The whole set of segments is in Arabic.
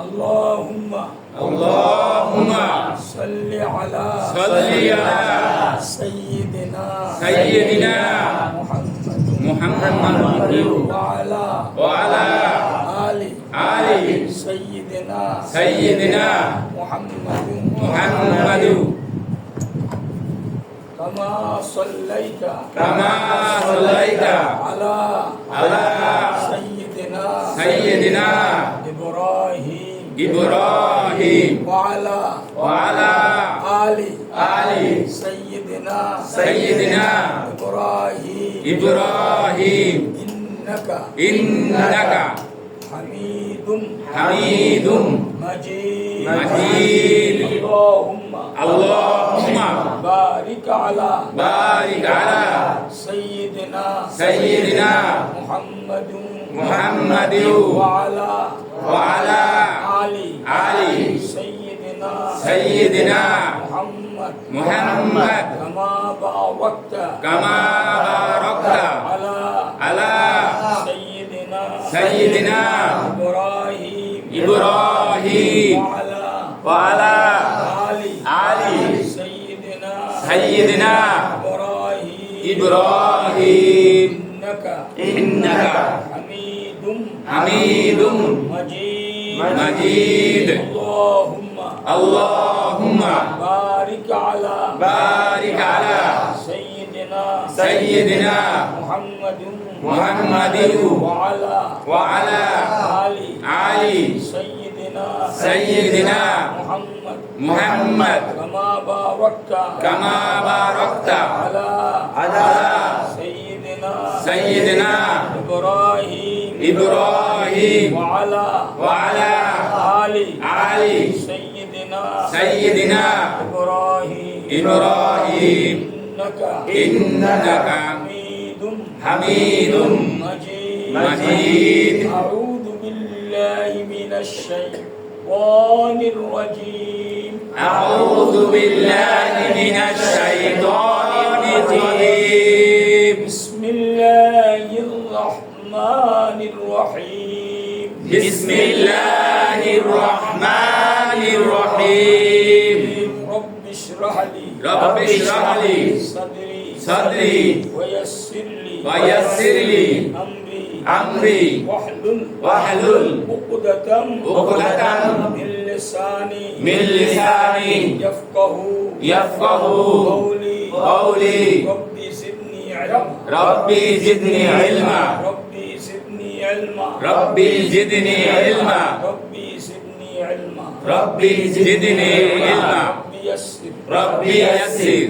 اللهم صل على سيدنا محمد وعلى آل سيدنا محمد كما صليت على سيدنا إبراهيم وعلى آل سيدنا إبراهيم إنك حميد مجيد اللهم بارك على سيدنا محمد وعلى آل سيدنا محمد كما باركت على سيدنا إبراهيم وعلى آل سيدنا إبراهيم إنك حميد مجيد اللهم بارك على سيدنا محمد وعلى آل سيدنا محمد كما باركت على سيدنا إبراهيم وعلى آل سيدنا إبراهيم إنك حميد مجيد أعوذ بالله من الشيطان الرجيم بسم الله الرحمن الرحيم رب اشرح لي صدري ويسر لي أمري واحلل عقدة من لساني يفقه قولي ربي زدني علما ربي يسر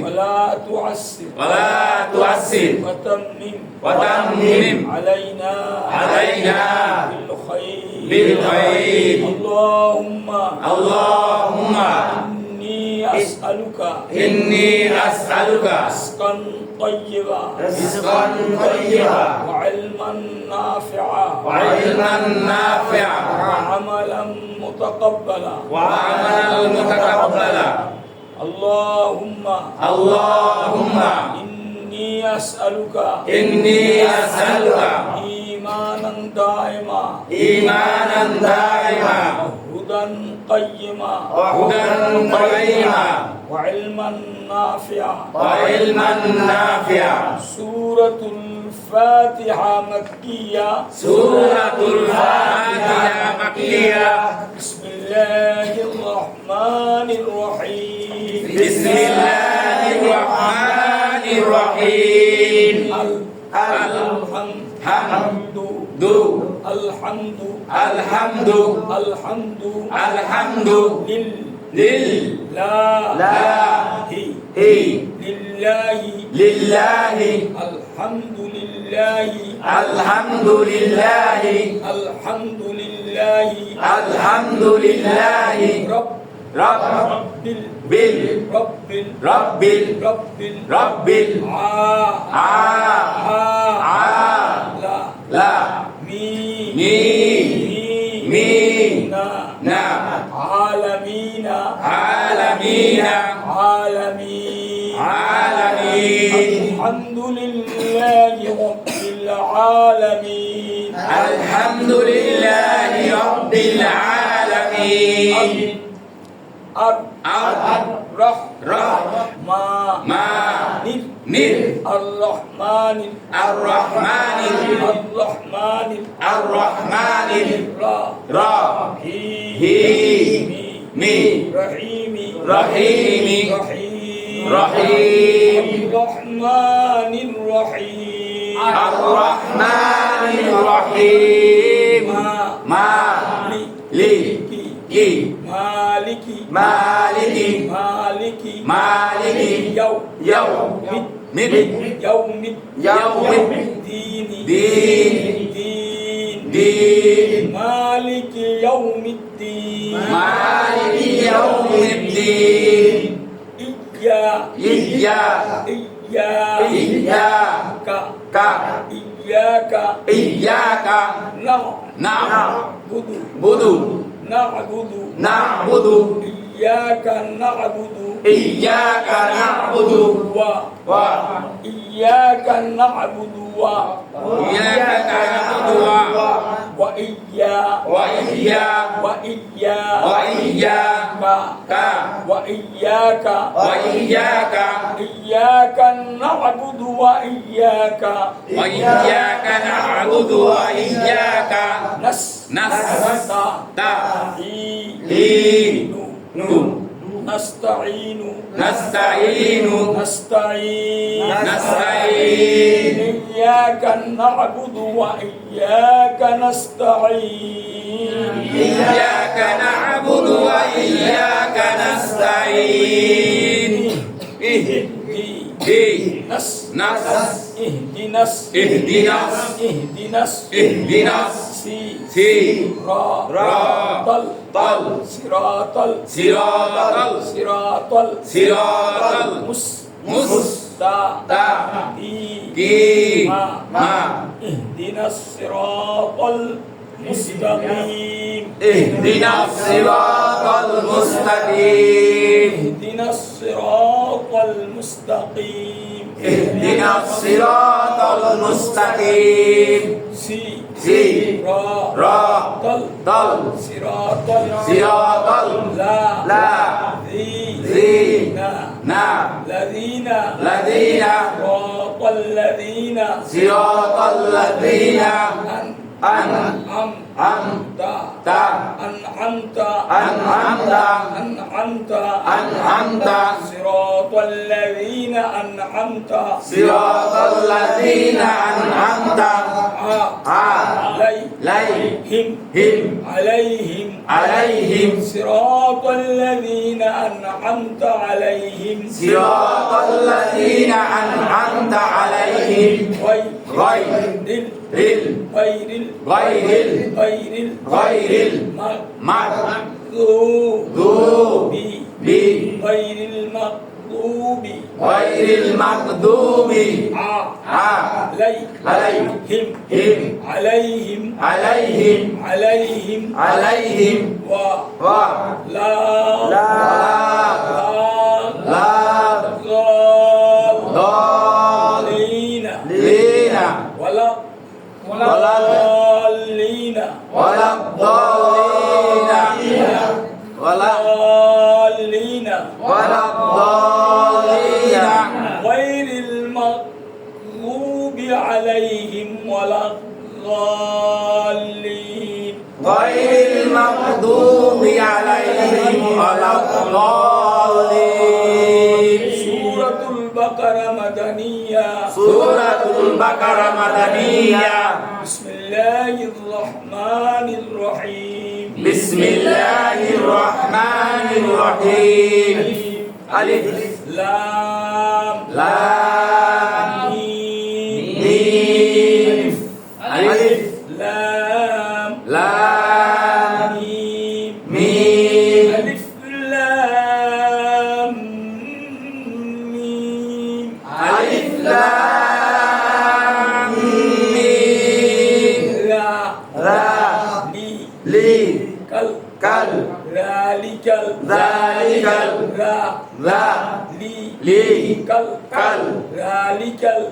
ولا تعسر وتمم علينا بالخير اللهم إني أسألك رزقا طيبا وعلما نافعا وعملا متقبلا اللهم إني أسألك إيمانا دائما وهدى قيما وعلما نافعا سورة الفاتحة مكية بسم الله الرحمن الرحيم الحمد لله الحمد لله رب العالمين الحمد لله رب العالمين الرحيم إياك نعبد إياك نعبد وإياك نعبد وإياك نعبد وإياك نستعين إياك نعبد وإياك نستعين اهدنا صراط المستقيم اهدنا الصراط المستقيم اهدنا الصراط المستقيم اهدنا الصراط المستقيم اهدنا الصراط المستقيم صراط الذين أنعمت صراط الذين أنعمت عليهم صراط الذين أنعمت عليهم غير المغضوب عليهم ولا الضالين غير المغضوب عليهم ولا الضالين سورة البقرة مدنية بسم الله الرحمن الرحيم ألف لام ميم ألف لام ميم ألف لام ميم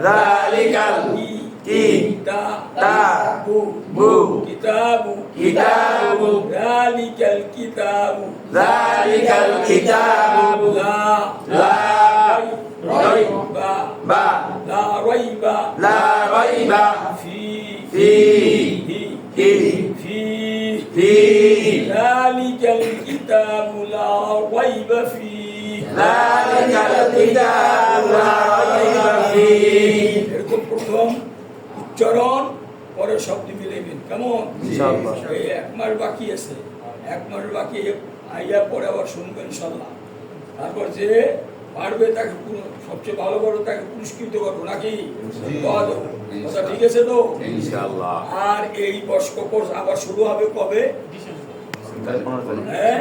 ذلك কিতাবু কিতাবু কিতাবু যালিকাল কিতাবু যালিকাল কিতাবু লা লা রাইবা বা লা রাইবা লা রাইবা ফিহি ফি যালিকাল কিতাবু লা রাইবা ফিহি যালিকাল কিতাবু লা রাইবা ফি। এরকম প্রথম উচ্চারণ পরে শব্দ মিলাইবেন কেমন? ইনশাআল্লাহ। এই 1 মাস বাকি আছে, 1 মাস বাকি আইয়া পরে আবার শুনবেন ইনশাআল্লাহ। তারপর যে পারবে তাকে সবচেয়ে ভালো করে তাকে পুরস্কৃত করবো নাকি? কথা ঠিক আছে তো? ইনশাআল্লাহ। আর এই বর্ষ কোর্স আবার শুরু হবে কবে? হ্যাঁ